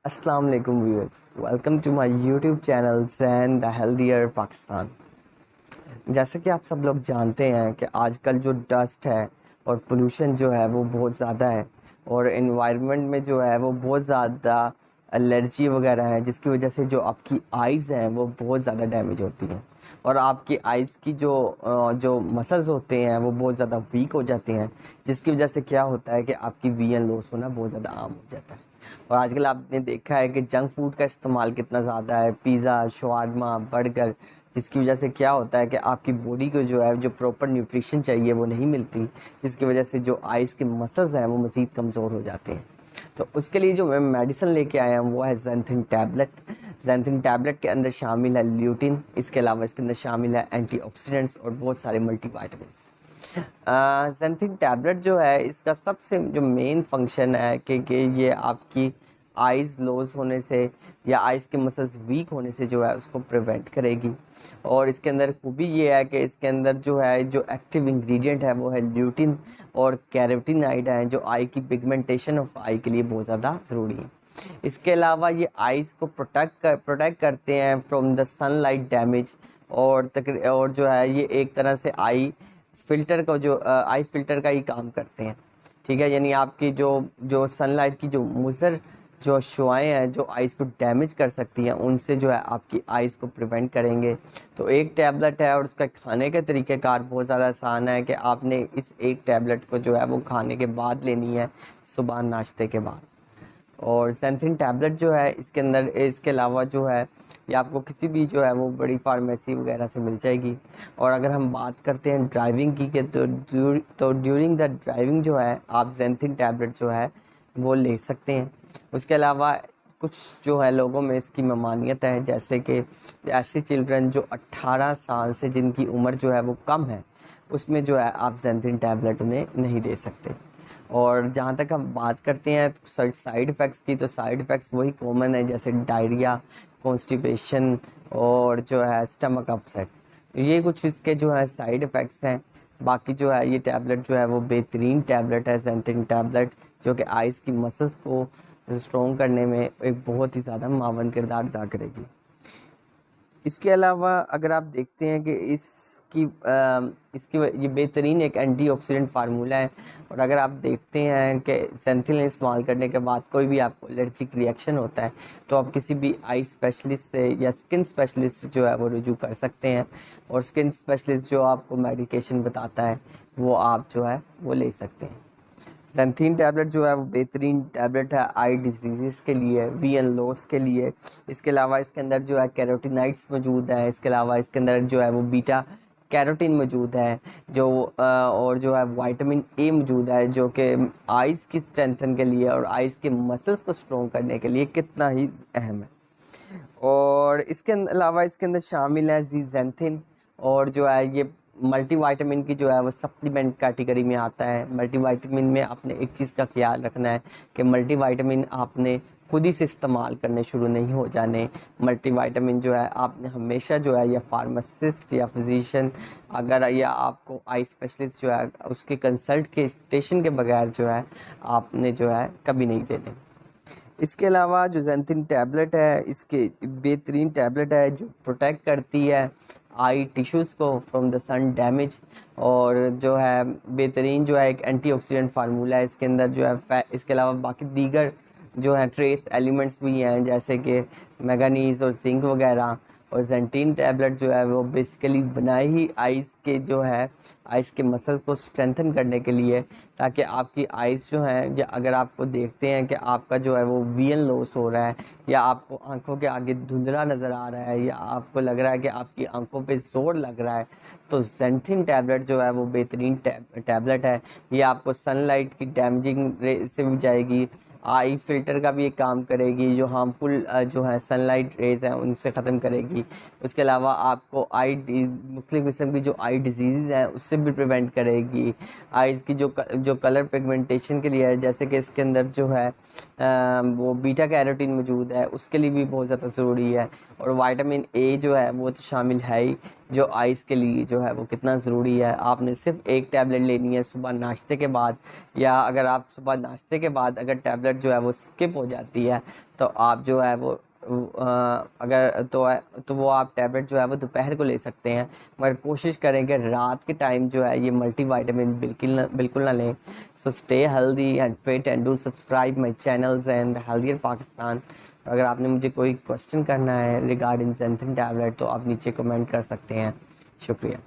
السلام علیکم viewers, welcome to my YouTube channel Zain the healthier Pakistan. جیسے کہ آپ سب لوگ جانتے ہیں کہ آج کل جو ڈسٹ ہے اور پولوشن جو ہے وہ بہت زیادہ ہے، اور انوائرمنٹ میں جو ہے وہ بہت زیادہ الرجی وغیرہ ہے، جس کی وجہ سے جو آپ کی آئیز ہیں وہ بہت زیادہ ڈیمیج ہوتی ہیں، اور آپ کی آئیز کی جو مسلز ہوتے ہیں وہ بہت زیادہ ویک ہو جاتے ہیں، جس کی وجہ سے کیا ہوتا ہے کہ آپ کی ویژن لاس ہونا بہت زیادہ عام ہو جاتا ہے۔ اور آج کل آپ نے دیکھا ہے کہ جنک فوڈ کا استعمال کتنا زیادہ ہے، پیزا، شاورما، برگر، جس کی وجہ سے کیا ہوتا ہے کہ آپ کی باڈی کو جو ہے جو پراپر نیوٹریشن چاہیے وہ نہیں ملتی، جس کی وجہ سے جو آئز کے مسلز ہیں وہ مزید کمزور ہو جاتے ہیں۔ تو اس کے لیے جو میں میڈیسن لے کے آیا ہوں وہ ہے زینتھن ٹیبلٹ۔ زینتھن ٹیبلٹ کے اندر شامل ہے لیوٹین، اس کے علاوہ اس کے اندر شامل ہے اینٹی آکسیڈنٹس اور بہت سارے ملٹی وائٹامنس۔ زینتھن ٹیبلٹ جو ہے اس کا سب سے جو مین فنکشن ہے کہ یہ آپ کی آئیز لوز ہونے سے یا آئیز کے مسلز ویک ہونے سے جو ہے اس کو پریونٹ کرے گی، اور اس کے اندر خوبی یہ ہے کہ اس کے اندر جو ہے جو ایکٹیو انگریڈینٹ ہے وہ ہے لیوٹین اور کیروٹینائڈ ہیں، جو آئی کی پگمنٹیشن آف آئی کے لیے بہت زیادہ ضروری ہے۔ اس کے علاوہ یہ آئیز کو پروٹیکٹ کرتے ہیں from the sunlight damage, اور جو ہے یہ ایک طرح سے آئی فلٹر کا آئی فلٹر کا ہی کام کرتے ہیں، ٹھیک ہے۔ یعنی آپ کی جو سن لائٹ کی جو مضر جو شعائیں ہیں جو آئیز کو ڈیمیج کر سکتی ہیں ان سے جو ہے آپ کی آئیز کو پریونٹ کریں گے۔ تو ایک ٹیبلٹ ہے اور اس کا کھانے کے طریقہ کار بہت زیادہ آسان ہے کہ آپ نے اس ایک ٹیبلٹ کو جو ہے وہ کھانے کے بعد لینی ہے، صبح ناشتے کے بعد۔ اور زینتھن ٹیبلٹ جو ہے اس کے اندر اس کے علاوہ جو ہے یہ آپ کو کسی بھی جو ہے وہ بڑی فارمیسی وغیرہ سے مل جائے گی۔ اور اگر ہم بات کرتے ہیں ڈرائیونگ کی کہ تو ڈیورنگ دا ڈرائیونگ جو ہے آپ زینتھن ٹیبلٹ جو ہے وہ لے سکتے ہیں۔ اس کے علاوہ کچھ جو ہے لوگوں میں اس کی ممانعت ہے، جیسے کہ ایسے چلڈرن جو 18 سال سے جن کی عمر جو ہے وہ کم ہے، اس میں جو ہے آپ زینتھن ٹیبلٹ انہیں نہیں دے سکتے۔ اور جہاں تک ہم بات کرتے ہیں سائیڈ ایفیکٹس کی، تو سائیڈ ایفیکٹس وہی کامن ہے جیسے ڈائریا، کانسٹیپیشن اور جو ہے اسٹمک اپسیٹ، یہ کچھ اس کے جو ہے سائیڈ ایفیکٹس ہیں۔ باقی جو ہے یہ ٹیبلٹ جو ہے وہ بہترین ٹیبلٹ ہے زینتھن ٹیبلٹ، جو کہ آئز کی مسلس کو اسٹرونگ کرنے میں ایک بہت ہی زیادہ معاون کردار ادا کرے گی۔ اس کے علاوہ اگر آپ دیکھتے ہیں کہ اس کی یہ بہترین ایک اینٹی آکسیڈنٹ فارمولہ ہے، اور اگر آپ دیکھتے ہیں کہ زینتھن استعمال کرنے کے بعد کوئی بھی آپ کو الرجک ریئیکشن ہوتا ہے تو آپ کسی بھی آئی اسپیشلسٹ سے یا اسکن اسپیشلسٹ سے جو ہے وہ رجوع کر سکتے ہیں، اور اسکن اسپیشلسٹ جو آپ کو میڈیکیشن بتاتا ہے وہ آپ جو ہے وہ لے سکتے ہیں۔ زینتھن ٹیبلٹ جو ہے وہ بہترین ٹیبلٹ ہے آئی ڈیزیزز کے لیے، وی این لوس کے لیے۔ اس کے علاوہ اس کے اندر جو ہے کیروٹینائڈس موجود ہیں، اس کے علاوہ اس کے اندر جو ہے وہ بیٹا کیروٹین موجود ہے، اور جو ہے وائٹامن اے موجود ہے، جو کہ آئز کی اسٹرینتھن کے لیے اور آئز کے مسلس کو اسٹرونگ کرنے کے لیے کتنا ہی اہم ہے۔ اور اس کے علاوہ اس کے اندر شامل ہے زینتھن، اور جو ہے یہ ملٹی وائٹامن کی جو ہے وہ سپلیمنٹ کیٹیگری میں آتا ہے۔ ملٹی وائٹامن میں آپ نے ایک چیز کا خیال رکھنا ہے کہ ملٹی وائٹامن آپ نے خود ہی سے استعمال کرنے شروع نہیں ہو جانے۔ ملٹی وائٹامن جو ہے آپ نے ہمیشہ جو ہے یا فارماسسٹ یا فزیشین اگر یا آپ کو آئی اسپیشلسٹ جو ہے اس کے کنسلٹیشن کے بغیر جو ہے آپ نے جو ہے کبھی نہیں دینے۔ اس کے علاوہ جو زینتھن ٹیبلٹ ہے اس کے بہترین ٹیبلٹ ہے جو پروٹیکٹ کرتی ہے آئی ٹیشوز کو فرام دا سن ڈیمیج، اور جو ہے بہترین جو ہے ایک اینٹی آکسیڈنٹ فارمولہ ہے اس کے اندر جو ہے۔ اس کے علاوہ باقی دیگر جو ہے ٹریس ایلیمنٹس بھی ہیں جیسے کہ میگنیز اور زنک وغیرہ۔ اور زینتھن ٹیبلٹ جو ہے وہ بیسیکلی بنائی ہی آئز کے جو ہے آئز کے مسلس کو اسٹرینتھن کرنے کے لیے، تاکہ آپ کی آئز جو ہیں یا اگر آپ کو دیکھتے ہیں کہ آپ کا جو ہے وہ ویژن لاس ہو رہا ہے، یا آپ کو آنکھوں کے آگے دھندلا نظر آ رہا ہے، یا آپ کو لگ رہا ہے کہ آپ کی آنکھوں پہ زور لگ رہا ہے، تو زینتھن ٹیبلٹ جو ہے وہ بہترین ٹیبلٹ ہے۔ یہ آپ کو سن لائٹ کی ڈیمیجنگ سے بھی جائے گی، آئی فلٹر کا بھی ایک کام کرے گی، جو ہارمفل جو ہے سن لائٹ ریز ہیں ان سے ختم کرے گی۔ اس کے علاوہ آپ کو مختلف قسم کی جو آئی ڈیزیز ہیں اس سے سے بھی پریونٹ کرے گی. آئز کی جو کلر پگمنٹیشن کے لیے ہے, جیسے کہ اس کے اندر جو ہے وہ بیٹا کیروٹین موجود ہے, اس کے لیے بھی بہت زیادہ ضروری ہے. اور وائٹامن اے جو ہے وہ تو شامل ہے ہی, جو آئز کے لیے جو ہے وہ کتنا ضروری ہے. آپ نے صرف ایک ٹیبلٹ لینی ہے صبح ناشتے کے بعد, یا اگر آپ صبح ناشتے کے بعد اگر ٹیبلٹ جو ہے وہ اسکپ ہو جاتی ہے تو آپ جو ہے وہ اگر تو وہ آپ ٹیبلٹ جو ہے وہ دوپہر کو لے سکتے ہیں, مگر کوشش کریں کہ رات کے ٹائم جو ہے یہ ملٹی وائٹامن بالکل نہ لیں. So stay healthy and fit and do subscribe my channels and healthier Pakistan. اگر آپ نے مجھے کوئی کوشچن کرنا ہے ریگارڈنگ زینتھن ٹیبلٹ تو آپ نیچے کمنٹ کر سکتے ہیں. شکریہ.